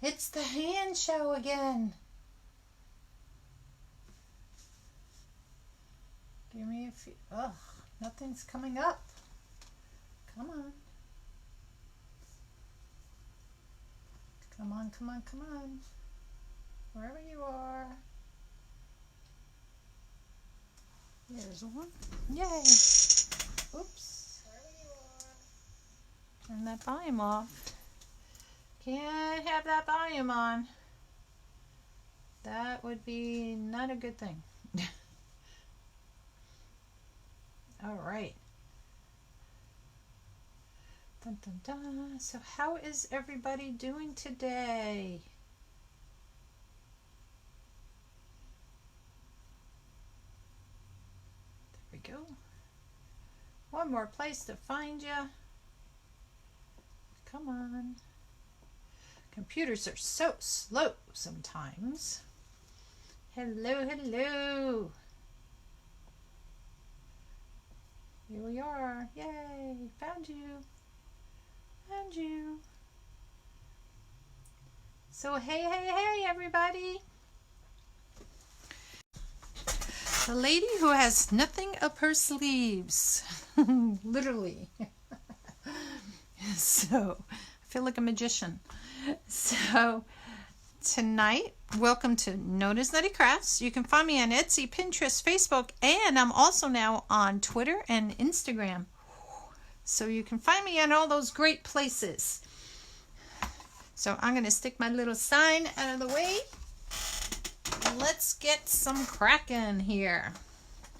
It's the hand show again. Give me a few. Ugh, nothing's coming up. Come on. Come on, come on, come on. Wherever you are. There's one. Yay. Oops. Wherever you are. Turn that volume off. Can't have that volume on. That would be not a good thing. All right. Dun, dun, dun. So how is everybody doing today? There we go. One more place to find you. Come on. Computers are so slow sometimes. Hello, hello. Here we are. Yay, found you. Found you. So hey, hey, hey, everybody. The lady who has nothing up her sleeves. Literally. So, I feel like a magician. So, tonight, welcome to Nona's Nutty Crafts. You can find me on Etsy, Pinterest, Facebook, and I'm also now on Twitter and Instagram. So you can find me on all those great places. So I'm going to stick my little sign out of the way. Let's get some cracking here.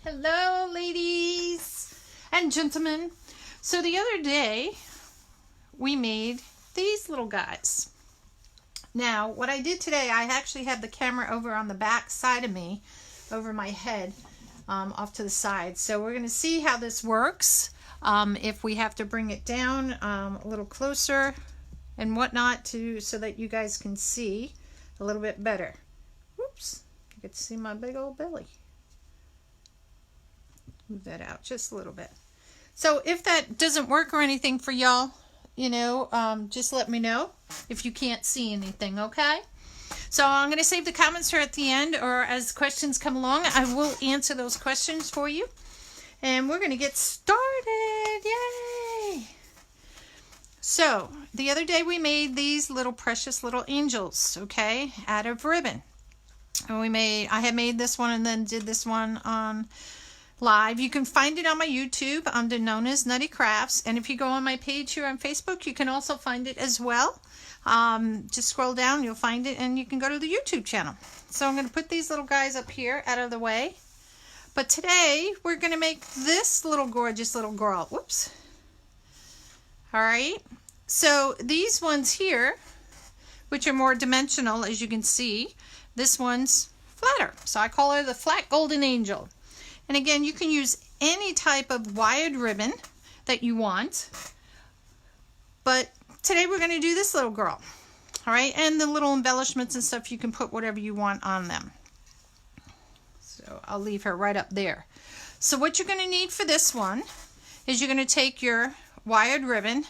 Hello, ladies and gentlemen. So the other day, we made these little guys. Now, what I did today, I actually have the camera over on the back side of me, over my head, off to the side. So we're going to see how this works. If we have to bring it down a little closer and whatnot so that you guys can see a little bit better. Whoops, you get to see my big old belly. Move that out just a little bit. So if that doesn't work or anything for y'all, just let me know if you can't see anything, okay? So I'm going to save the comments here at the end, or as questions come along, I will answer those questions for you. And we're going to get started. Yay! So, the other day we made these little precious little angels, okay, out of ribbon. And I had made this one and then did this one on live. You can find it on my YouTube under Nona's Nutty Crafts. And if you go on my page here on Facebook, you can also find it as well. Just scroll down, you'll find it, and you can go to the YouTube channel. So I'm going to put these little guys up here out of the way. But today, we're going to make this little gorgeous little girl. Whoops. All right. So these ones here, which are more dimensional, as you can see, this one's flatter. So I call her the flat golden angel. And again, you can use any type of wired ribbon that you want. But today, we're going to do this little girl. All right. And the little embellishments and stuff, you can put whatever you want on them. So I'll leave her right up there. So what you're going to need for this one is you're going to take your wired ribbon.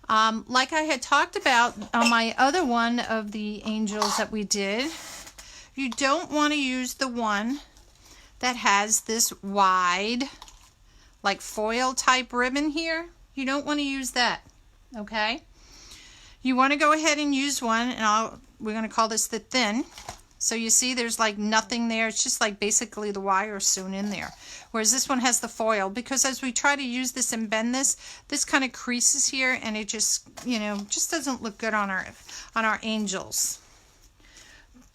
Like I had talked about on my other one of the angels that we did, you don't want to use the one that has this wide, like foil type ribbon here. You don't want to use that, okay? You want to go ahead and use one, and we're going to call this the thin. So you see there's like nothing there. It's just like basically the wire sewn in there. Whereas this one has the foil, because as we try to use this and bend this kind of creases here, and it just, just doesn't look good on our angels.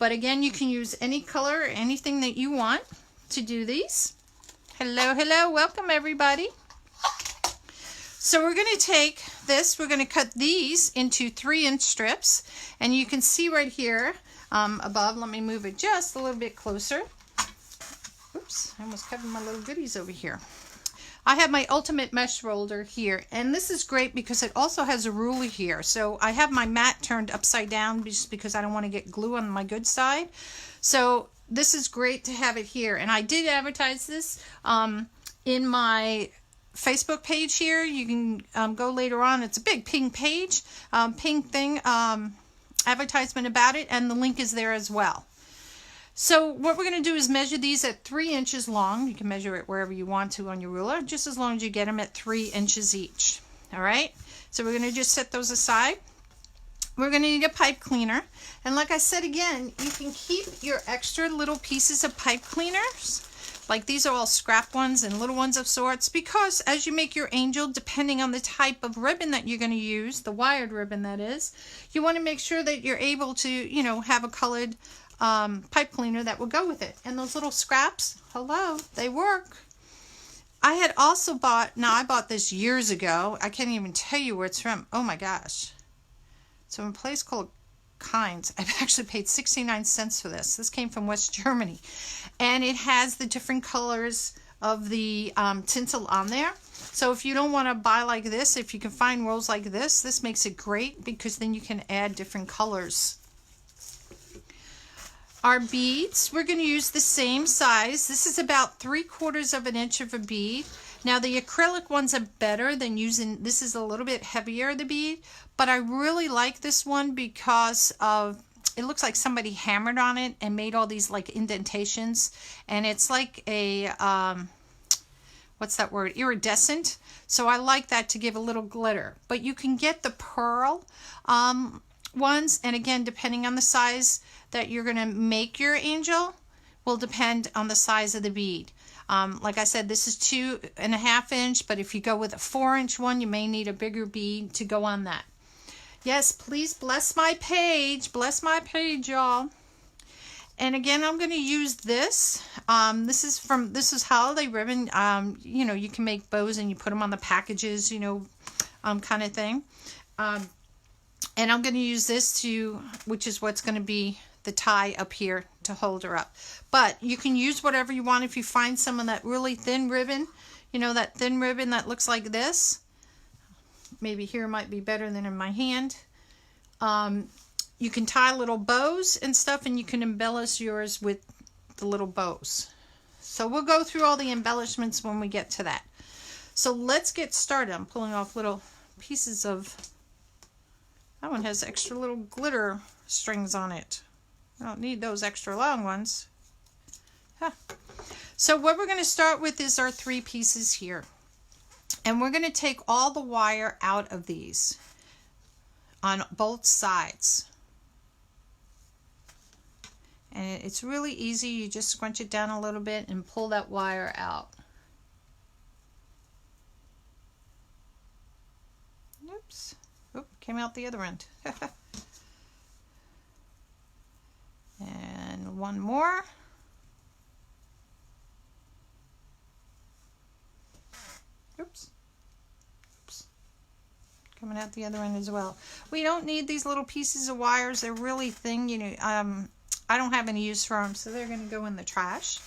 But again, you can use any color or anything that you want to do these. Hello, hello, welcome everybody. So we're going to take this, we're going to cut these into 3-inch strips, and you can see right here above, let me move it just a little bit closer. Oops, I almost covered my little goodies over here. I have my ultimate mesh roller here, and this is great because it also has a ruler here. So I have my mat turned upside down just because I don't want to get glue on my good side. So this is great to have it here, and I did advertise this in my Facebook page here. You can go later on. It's a big pink page, pink thing. advertisement about it, and the link is there as well. So what we're going to do is measure these at 3 inches long. You can measure it wherever you want to on your ruler, just as long as you get them at 3 inches each. All right, so we're going to just set those aside. We're going to need a pipe cleaner, and like I said again, you can keep your extra little pieces of pipe cleaners. Like these are all scrap ones and little ones of sorts, because as you make your angel, depending on the type of ribbon that you're going to use, the wired ribbon that is, you want to make sure that you're able to, you know, have a colored pipe cleaner that will go with it. And those little scraps, hello, they work. I had also bought, now I bought this years ago. I can't even tell you where it's from. Oh my gosh. So in a place called Kinds, I've actually paid 69 cents for this. This came from West Germany. And it has the different colors of the tinsel on there. So if you don't want to buy like this, if you can find rolls like this makes it great, because then you can add different colors. Our beads, we're going to use the same size. This is about 3/4 of an inch of a bead. Now the acrylic ones are better than using, this is a little bit heavier, the bead, but I really like this one because of, it looks like somebody hammered on it and made all these like indentations, and it's like a, what's that word, iridescent. So I like that to give a little glitter. But you can get the pearl ones, and again, depending on the size that you're going to make your angel will depend on the size of the bead. Like I said, this is 2.5 inch, but if you go with a 4-inch one, you may need a bigger bead to go on that. Yes, please bless my page, y'all. And again, I'm going to use this. This is holiday ribbon. You know, you can make bows and you put them on the packages, you know, kind of thing. And I'm going to use this to, which is what's going to be the tie up here to hold her up. But you can use whatever you want. If you find some of that really thin ribbon, you know, that thin ribbon that looks like this, maybe here might be better than in my hand. You can tie little bows and stuff, and you can embellish yours with the little bows. So we'll go through all the embellishments when we get to that. So let's get started. I'm pulling off little pieces of, that one has extra little glitter strings on it. I don't need those extra long ones. Huh. So what we're going to start with is our 3 pieces here. And we're going to take all the wire out of these on both sides. And it's really easy. You just scrunch it down a little bit and pull that wire out. Oops. Oop, came out the other end. And one more. Oops. Oops. Coming out the other end as well. We don't need these little pieces of wires. They're really thin. You know, I don't have any use for them, so they're going to go in the trash.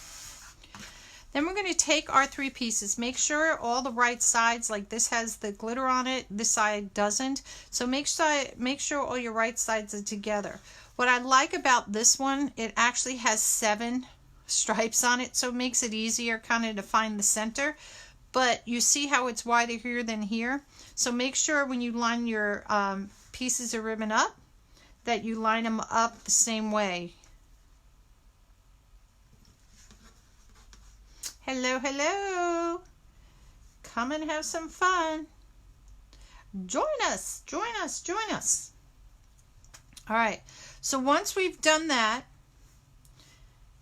Then we're going to take our 3 pieces. Make sure all the right sides, like this has the glitter on it, this side doesn't. So make sure all your right sides are together. What I like about this one, it actually has 7 stripes on it, so it makes it easier kind of to find the center. But you see how it's wider here than here? So make sure when you line your pieces of ribbon up, that you line them up the same way. Hello, hello. Come and have some fun. Join us, join us, join us. All right, so once we've done that,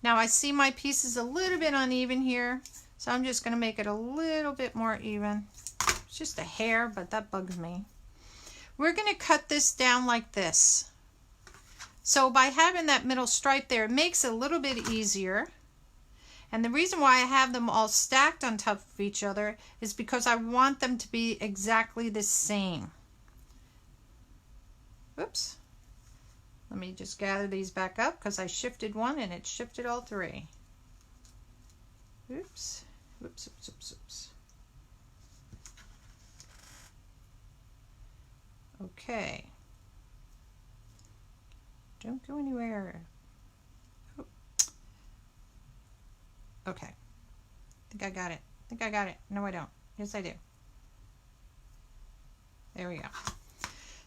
now I see my piece is a little bit uneven here, so I'm just going to make it a little bit more even. It's just a hair, but that bugs me. We're going to cut this down like this. So by having that middle stripe there, it makes it a little bit easier. And the reason why I have them all stacked on top of each other is because I want them to be exactly the same. Oops. Let me just gather these back up because I shifted one and it shifted all 3. Oops. Oops, oops, oops, oops. Okay. Don't go anywhere. Oh. Okay. I think I got it. I think I got it. No, I don't. Yes, I do. There we go.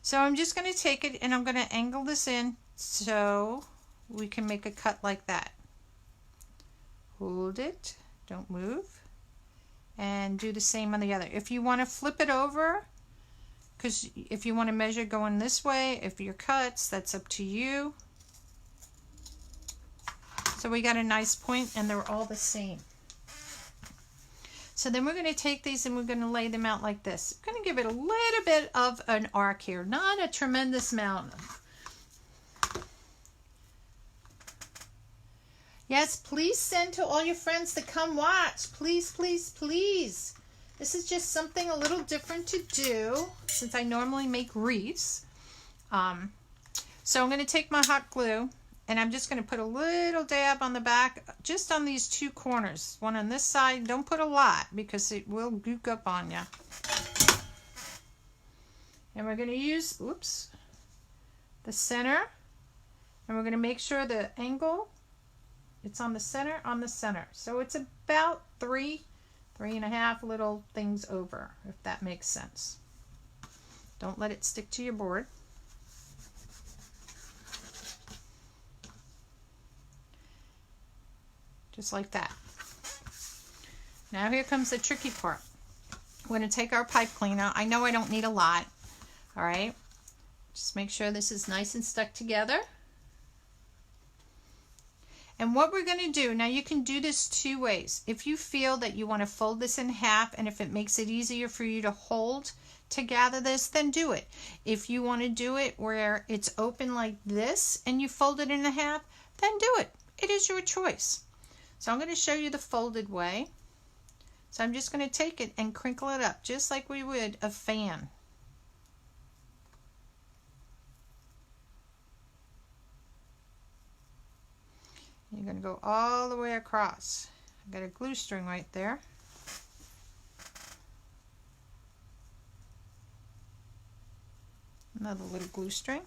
So I'm just going to take it and I'm going to angle this in so we can make a cut like that. Hold it, don't move, and do the same on the other. If you want to flip it over, because if you want to measure going this way, if your cuts, that's up to you. So we got a nice point and they're all the same. So then we're going to take these and we're going to lay them out like this. I'm going to give it a little bit of an arc here, not a tremendous amount. Yes, please send to all your friends to come watch. Please, please, please. This is just something a little different to do since I normally make wreaths. So I'm going to take my hot glue and I'm just going to put a little dab on the back, just on these two corners. One on this side. Don't put a lot because it will gook up on you. And we're going to use, oops, the center. And we're going to make sure the angle, it's on the center. So it's about 3.5 little things over, if that makes sense. Don't let it stick to your board. Just like that. Now here comes the tricky part. We're going to take our pipe cleaner. I know I don't need a lot. All right. Just make sure this is nice and stuck together. And what we're going to do, now you can do this two ways. If you feel that you want to fold this in half and if it makes it easier for you to hold to gather this, then do it. If you want to do it where it's open like this and you fold it in half, then do it. It is your choice. So I'm going to show you the folded way. So I'm just going to take it and crinkle it up just like we would a fan. You're going to go all the way across. I've got a glue string right there. Another little glue string.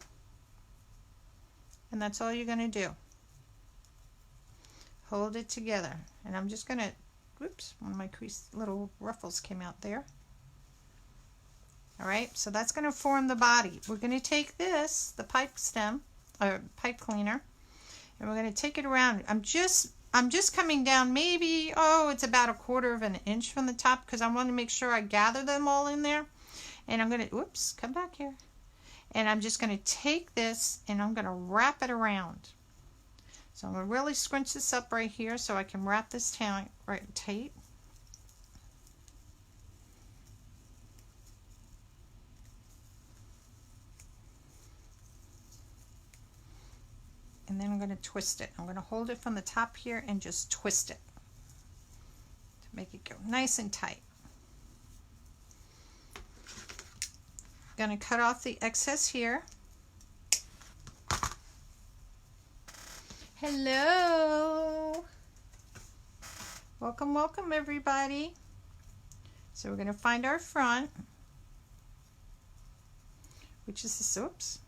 And that's all you're going to do. Hold it together. And I'm just going to, whoops, one of my little ruffles came out there. Alright, so that's going to form the body. We're going to take this, the pipe stem, or pipe cleaner, and we're going to take it around. I'm just coming down maybe, it's about 1/4 of an inch from the top because I want to make sure I gather them all in there. And I'm going to, whoops, come back here. And I'm just going to take this and I'm going to wrap it around. So I'm going to really scrunch this up right here so I can wrap this right tight. And then I'm going to twist it. I'm going to hold it from the top here and just twist it to make it go nice and tight. I'm going to cut off the excess here. Hello. Welcome, welcome everybody. So we're going to find our front, which is this, oops,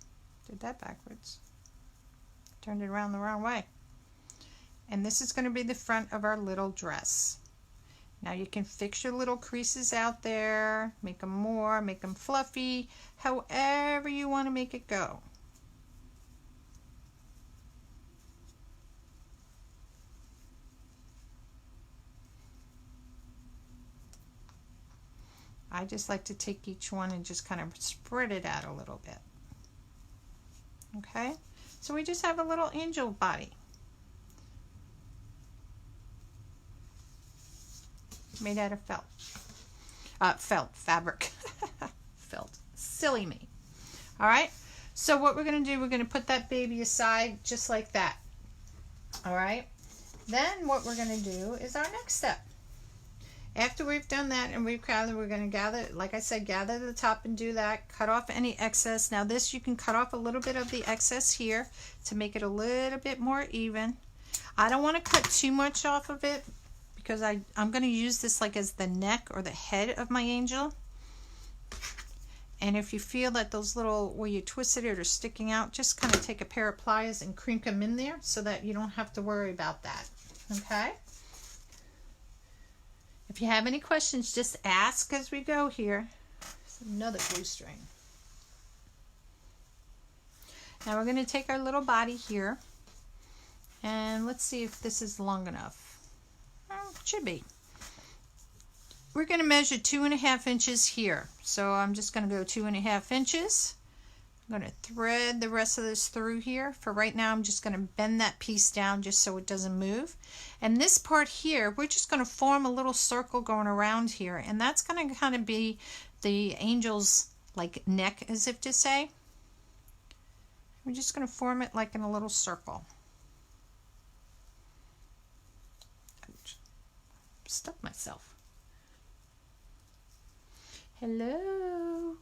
did that backwards. Turned it around the wrong way. And this is going to be the front of our little dress. Now you can fix your little creases out there, make them more, make them fluffy, however you want to make it go. I just like to take each one and just kind of spread it out a little bit. Okay? So we just have a little angel body. Made out of felt. Fabric. Felt. Silly me. Alright? So what we're going to do, we're going to put that baby aside just like that. Alright? Then what we're going to do is our next step. After we've done that and we're going to gather, like I said, gather the top and do that. Cut off any excess. Now this, you can cut off a little bit of the excess here to make it a little bit more even. I don't want to cut too much off of it because I'm going to use this like as the neck or the head of my angel. And if you feel that those little, where you twisted it are sticking out, just kind of take a pair of pliers and crimp them in there so that you don't have to worry about that. Okay? If you have any questions, just ask as we go here. There's another glue string. Now we're going to take our little body here, and let's see if this is long enough. It should be. We're going to measure 2.5 inches here. So I'm just going to go 2.5 inches. I'm going to thread the rest of this through here. For right now, I'm just going to bend that piece down just so it doesn't move. And this part here, we're just going to form a little circle going around here. And that's going to kind of be the angel's like neck, as if to say. We're just going to form it like in a little circle. Ouch. Stuck myself. Hello.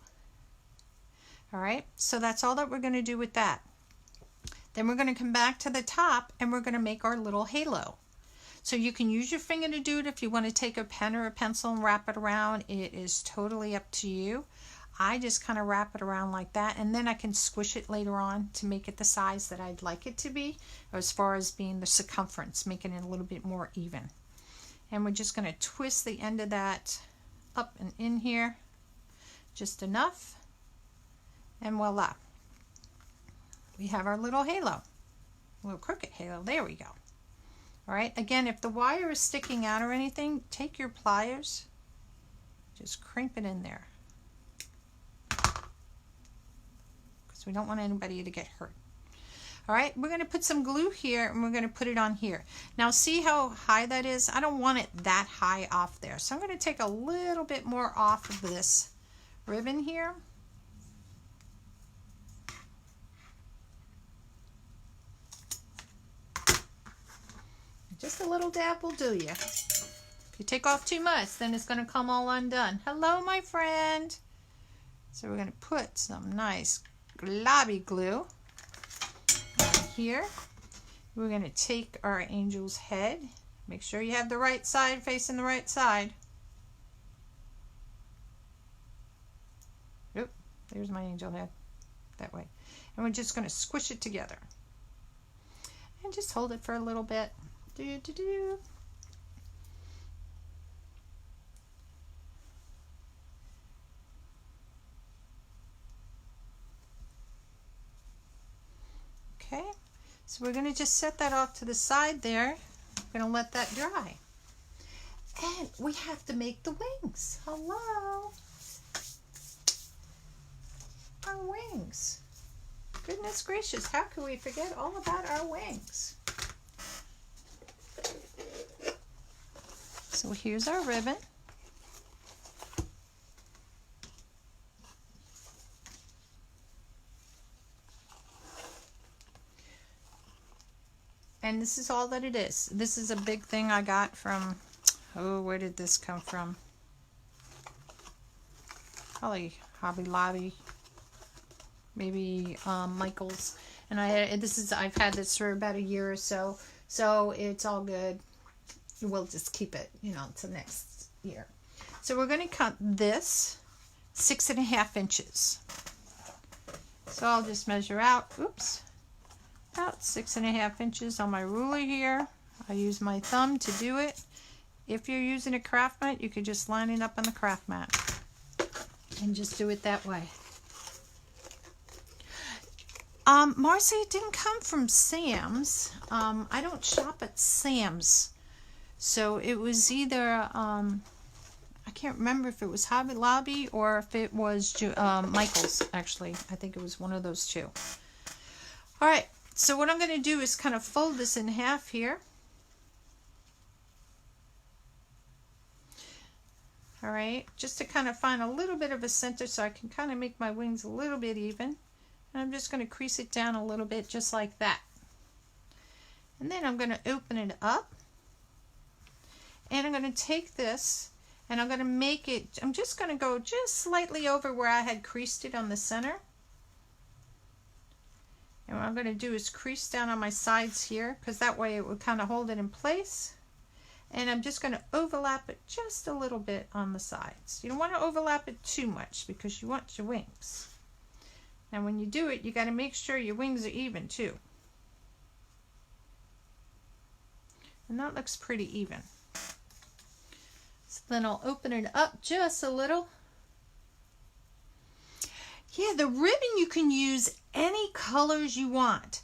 All right, so that's all that we're going to do with that. Then we're going to come back to the top and we're going to make our little halo. So you can use your finger to do it if you want to take a pen or a pencil and wrap it around. It is totally up to you. I just kind of wrap it around like that, and then I can squish it later on to make it the size that I'd like it to be, as far as being the circumference, making it a little bit more even. And we're just going to twist the end of that up and in here, just enough. And voila, we have our little halo, little crooked halo. There we go. All right, again, if the wire is sticking out or anything, take your pliers, just crimp it in there, because we don't want anybody to get hurt. All right, we're going to put some glue here and we're going to put it on here. Now see how high that is? I don't want it that high off there. So I'm going to take a little bit more off of this ribbon here. Just a little dab will do you. If you take off too much, then it's going to come all undone. Hello, my friend. So we're going to put some nice globby glue right here. We're going to take our angel's head. Make sure you have the right side facing the right side. Oop, there's my angel head. That way. And we're just going to squish it together. And just hold it for a little bit. Do, do, do. Okay, so we're going to just set that off to the side there. We're going to let that dry. And we have to make the wings. Hello. Our wings. Goodness gracious, how could we forget all about our wings? So here's our ribbon. And this is all that it is. This is a big thing I got from, oh, where did this come from? Probably Hobby Lobby, maybe Michael's. And I've had this for about a year or so, so it's all good. We'll just keep it, until next year. So we're going to cut this 6.5 inches. So I'll just measure out, about 6.5 inches on my ruler here. I use my thumb to do it. If you're using a craft mat, you could just line it up on the craft mat and just do it that way. Marcy, it didn't come from Sam's. I don't shop at Sam's. So it was either, I can't remember if it was Hobby Lobby or if it was Michael's, actually. I think it was one of those two. All right, so what I'm going to do is kind of fold this in half here. All right, just to kind of find a little bit of a center so I can kind of make my wings a little bit even. And I'm just going to crease it down a little bit just like that. And then I'm going to open it up. And I'm going to take this and I'm going to make it, I'm just going to go just slightly over where I had creased it on the center. And what I'm going to do is crease down on my sides here, because that way it will kind of hold it in place. And I'm just going to overlap it just a little bit on the sides. You don't want to overlap it too much because you want your wings. Now when you do it, you got to make sure your wings are even too. And that looks pretty even. So then I'll open it up just a little. Yeah, the ribbon you can use any colors you want.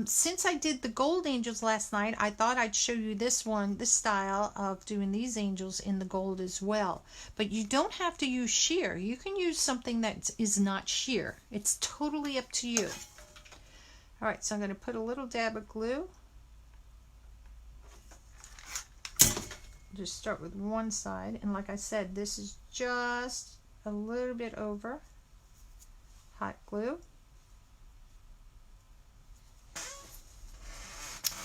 Since I did the gold angels last night, I thought I'd show you this one, this style of doing these angels in the gold as well. But you don't have to use sheer. You can use something that is not sheer. It's totally up to you. All right, so I'm going to put a little dab of glue. Just start with one side. And like I said, this is just a little bit over hot glue.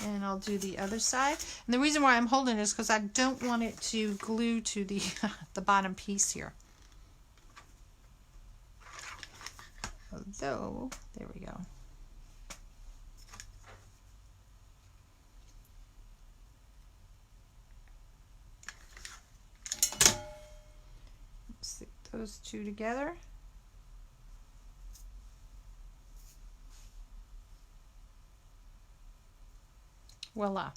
And I'll do the other side. And the reason why I'm holding it is because I don't want it to glue to the, the bottom piece here. Although, there we go. Stick those two together. Voila.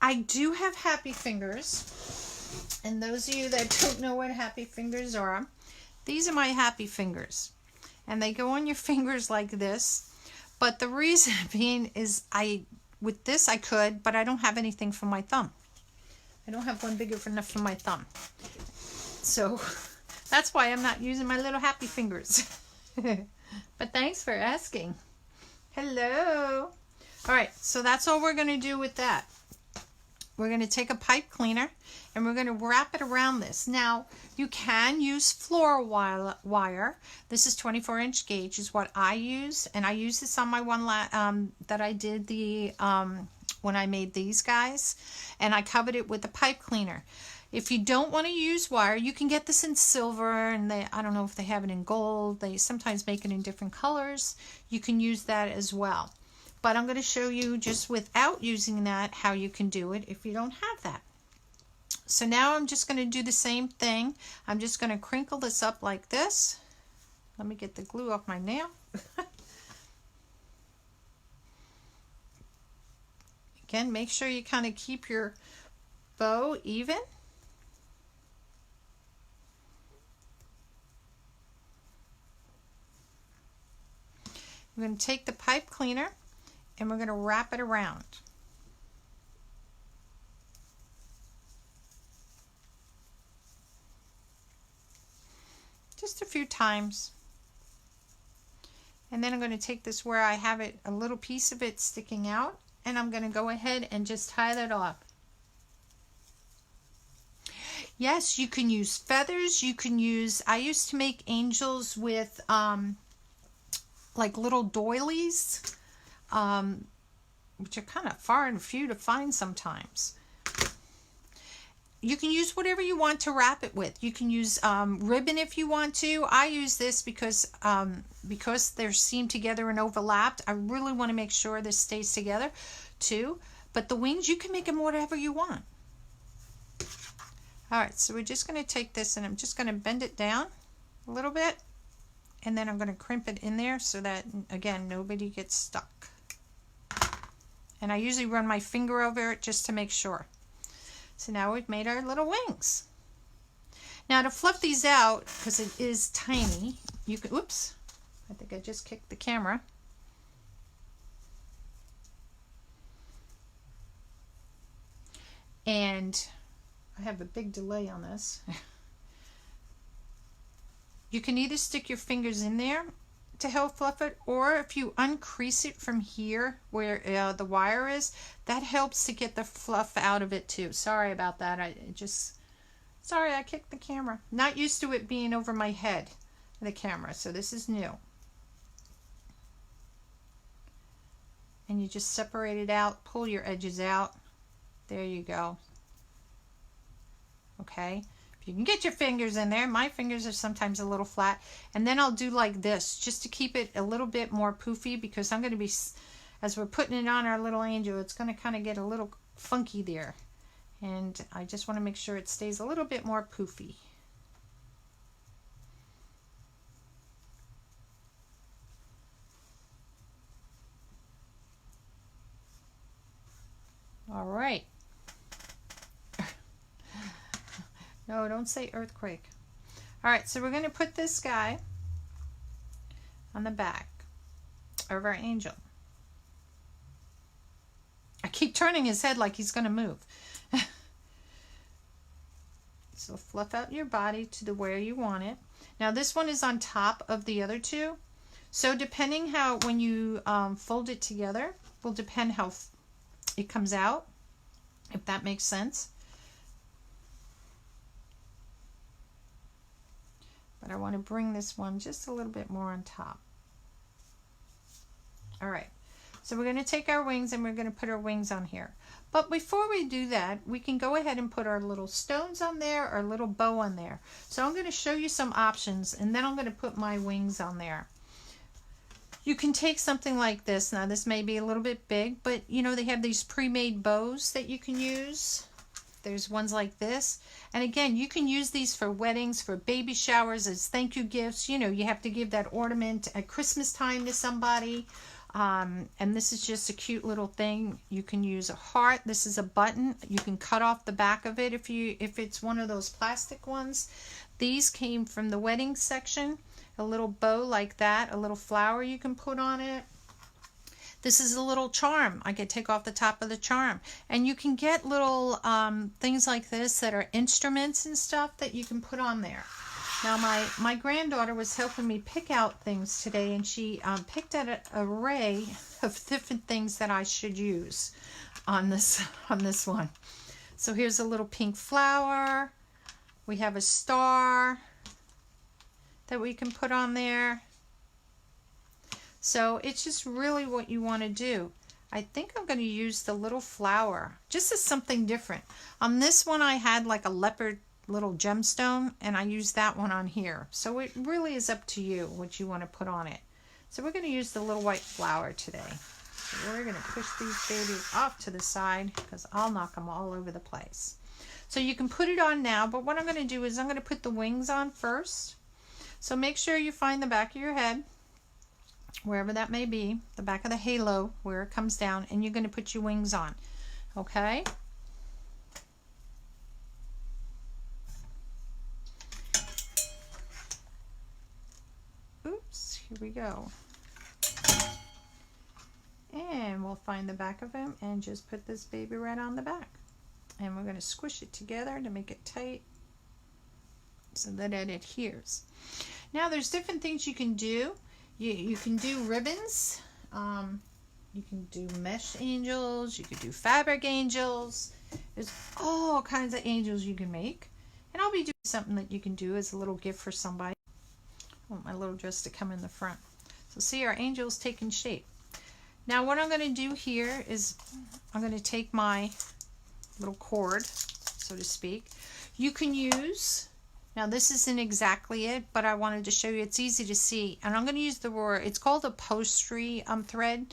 I do have happy fingers, and those of you that don't know what happy fingers are, these are my happy fingers, and they go on your fingers like this. But the reason being is with this I could, but I don't have anything for my thumb. I don't have one big enough for my thumb, so that's why I'm not using my little happy fingers. But thanks for asking. Hello. All right, so that's all we're going to do with that. We're going to take a pipe cleaner and we're going to wrap it around this. Now, you can use floor wire. This is 24-inch gauge is what I use, and I use this on my one that I did the when I made these guys, and I covered it with a pipe cleaner. If you don't want to use wire, you can get this in silver, and I don't know if they have it in gold. They sometimes make it in different colors. You can use that as well. But I'm going to show you just without using that how you can do it if you don't have that. So now I'm just going to do the same thing. I'm just going to crinkle this up like this. Let me get the glue off my nail. Again, make sure you kind of keep your bow even. We're going to take the pipe cleaner and we're going to wrap it around. Just a few times. And then I'm going to take this where I have it, a little piece of it sticking out, and I'm going to go ahead and just tie that off. Yes, you can use feathers. You can use, I used to make angels with like little doilies, which are kind of far and few to find sometimes. You can use whatever you want to wrap it with. You can use ribbon if you want to. I use this because they're seamed together and overlapped. I really want to make sure this stays together too. But the wings, you can make them whatever you want. All right, so we're just going to take this and I'm just going to bend it down a little bit. And then I'm going to crimp it in there so that, again, nobody gets stuck. And I usually run my finger over it just to make sure. So now we've made our little wings. Now to fluff these out, because it is tiny, you can, oops, I think I just kicked the camera. And I have a big delay on this. You can either stick your fingers in there to help fluff it, or if you uncrease it from here where the wire is, that helps to get the fluff out of it too. Sorry about that. Sorry, I kicked the camera. Not used to it being over my head, the camera, so this is new. And you just separate it out, pull your edges out. There you go. Okay. You can get your fingers in there. My fingers are sometimes a little flat. And then I'll do like this just to keep it a little bit more poofy, because I'm going to be, as we're putting it on our little angel, it's going to kind of get a little funky there. And I just want to make sure it stays a little bit more poofy. All right. No, don't say earthquake. All right, so we're going to put this guy on the back of our angel. I keep turning his head like he's going to move. So fluff out your body to the where you want it. Now this one is on top of the other two. So depending how, when you fold it together, will depend how it comes out, if that makes sense. But I want to bring this one just a little bit more on top. All right, so we're going to take our wings and we're going to put our wings on here. But before we do that, we can go ahead and put our little stones on there, our little bow on there. So I'm going to show you some options, and then I'm going to put my wings on there. You can take something like this. Now this may be a little bit big, but you know, they have these pre-made bows that you can use. There's ones like this. And again, you can use these for weddings, for baby showers, as thank you gifts. You know, you have to give that ornament at Christmas time to somebody. And this is just a cute little thing. You can use a heart. This is a button. You can cut off the back of it if it's one of those plastic ones. These came from the wedding section. A little bow like that, a little flower you can put on it. This is a little charm. I could take off the top of the charm. And you can get little things like this that are instruments and stuff that you can put on there. Now my granddaughter was helping me pick out things today, and she picked out an array of different things that I should use on this one. So here's a little pink flower. We have a star that we can put on there. So it's just really what you want to do. I think I'm going to use the little flower just as something different. On this one I had like a leopard little gemstone, and I used that one on here. So it really is up to you what you want to put on it. So we're going to use the little white flower today. So we're going to push these babies off to the side because I'll knock them all over the place. So you can put it on now, but what I'm going to do is I'm going to put the wings on first. So make sure you find the back of your head, wherever that may be, the back of the halo where it comes down, and you're going to put your wings on. Okay? Oops, here we go. And we'll find the back of him and just put this baby right on the back. And we're going to squish it together to make it tight so that it adheres. Now there's different things you can do. You can do ribbons. You can do mesh angels. You can do fabric angels. There's all kinds of angels you can make. And I'll be doing something that you can do as a little gift for somebody. I want my little dress to come in the front. So see, our angel's taking shape. Now what I'm going to do here is I'm going to take my little cord, so to speak. You can use, now this isn't exactly it, but I wanted to show you, it's easy to see. And I'm going to use the it's called upholstery thread.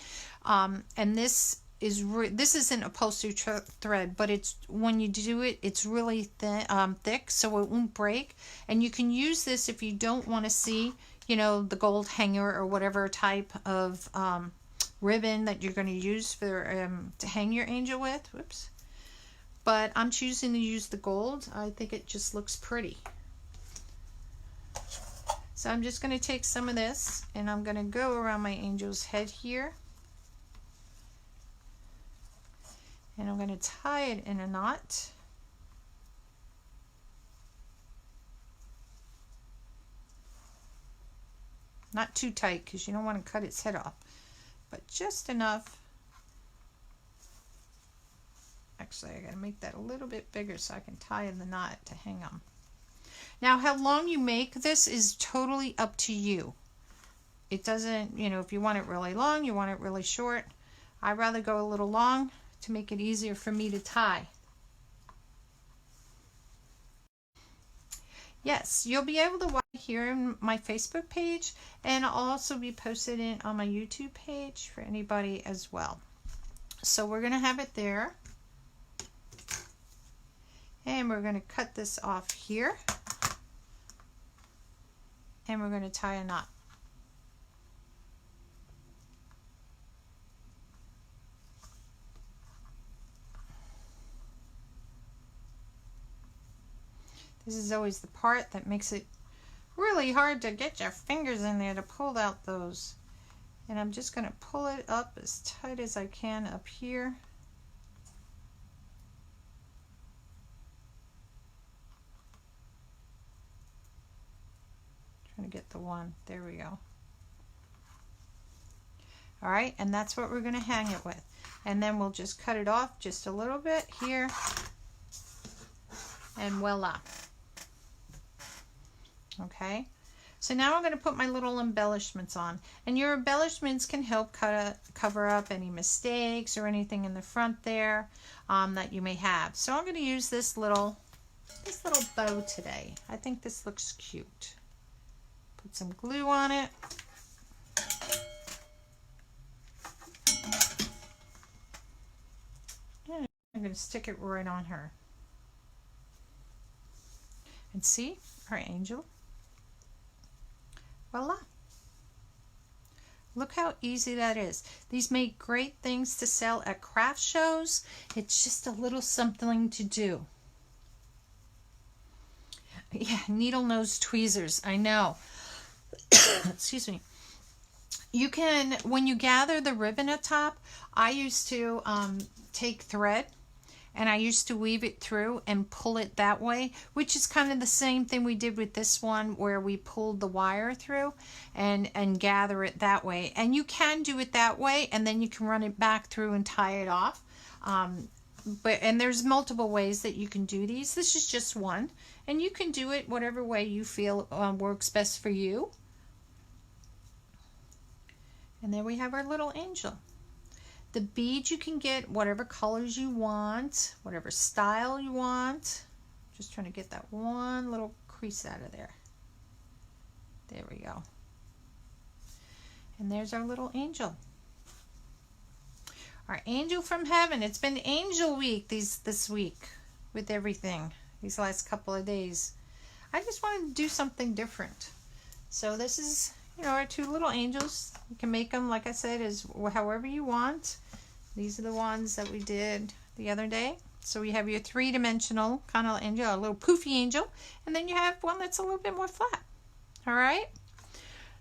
And this isn't upholstery thread, but it's, when you do it, it's really thick, so it won't break. And you can use this if you don't want to see, you know, the gold hanger or whatever type of ribbon that you're going to use for to hang your angel with. Whoops. But I'm choosing to use the gold. I think it just looks pretty. So I'm just going to take some of this and I'm going to go around my angel's head here. And I'm going to tie it in a knot. Not too tight because you don't want to cut its head off, but just enough. Actually, I got to make that a little bit bigger so I can tie in the knot to hang them. Now, how long you make this is totally up to you. It doesn't, you know, if you want it really long, you want it really short. I'd rather go a little long to make it easier for me to tie. Yes, you'll be able to watch here on my Facebook page, and I'll also be posting it on my YouTube page for anybody as well. So we're going to have it there. And we're going to cut this off here. And we're going to tie a knot. This is always the part that makes it really hard to get your fingers in there to pull out those. And I'm just going to pull it up as tight as I can up here. Trying to get the one. There we go. All right, and that's what we're going to hang it with. And then we'll just cut it off just a little bit here. And voila. Okay, so now I'm going to put my little embellishments on. And your embellishments can help cover up any mistakes or anything in the front there that you may have. So I'm going to use this little bow today. I think this looks cute. Put some glue on it. I'm going to stick it right on her. And see our angel. Voila. Look how easy that is. These make great things to sell at craft shows. It's just a little something to do. Yeah, needle nose tweezers. I know. Excuse me. You can, when you gather the ribbon at top, I used to take thread and I used to weave it through and pull it that way, which is kind of the same thing we did with this one where we pulled the wire through and gather it that way. And you can do it that way and then you can run it back through and tie it off. And there's multiple ways that you can do these. This is just one. And you can do it whatever way you feel works best for you. And there we have our little angel. The beads you can get whatever colors you want, whatever style you want. Just trying to get that one little crease out of there. There we go. And there's our little angel. Our angel from heaven. It's been Angel Week this week with everything, these last couple of days. I just wanted to do something different. So this is, our two little angels. You can make them, like I said, as however you want. These are the ones that we did the other day. So we have your three-dimensional kind of angel, a little poofy angel, and then you have one that's a little bit more flat. All right?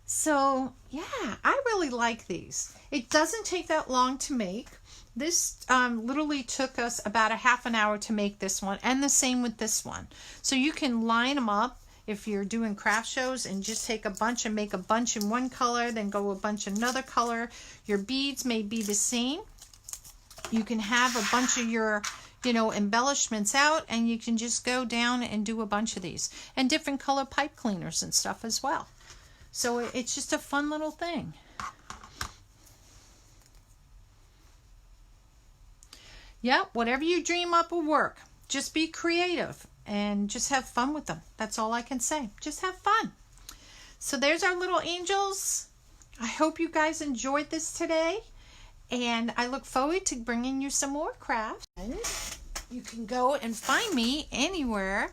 So, yeah, I really like these. It doesn't take that long to make. This literally took us about a half an hour to make this one, and the same with this one. So you can line them up if you're doing craft shows and just take a bunch and make a bunch in one color, then go a bunch another color. Your beads may be the same. You can have a bunch of your, embellishments out, and you can just go down and do a bunch of these. And different color pipe cleaners and stuff as well. So it's just a fun little thing. Yeah, whatever you dream up will work. Just be creative and just have fun with them. That's all I can say. Just have fun. So there's our little angels. I hope you guys enjoyed this today. And I look forward to bringing you some more crafts. You can go and find me anywhere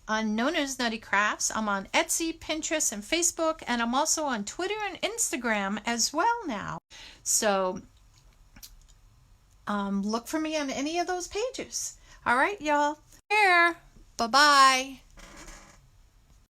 on Nona's Nutty Crafts. I'm on Etsy, Pinterest, and Facebook. And I'm also on Twitter and Instagram as well now. So look for me on any of those pages. All right, y'all. Here. Bye-bye.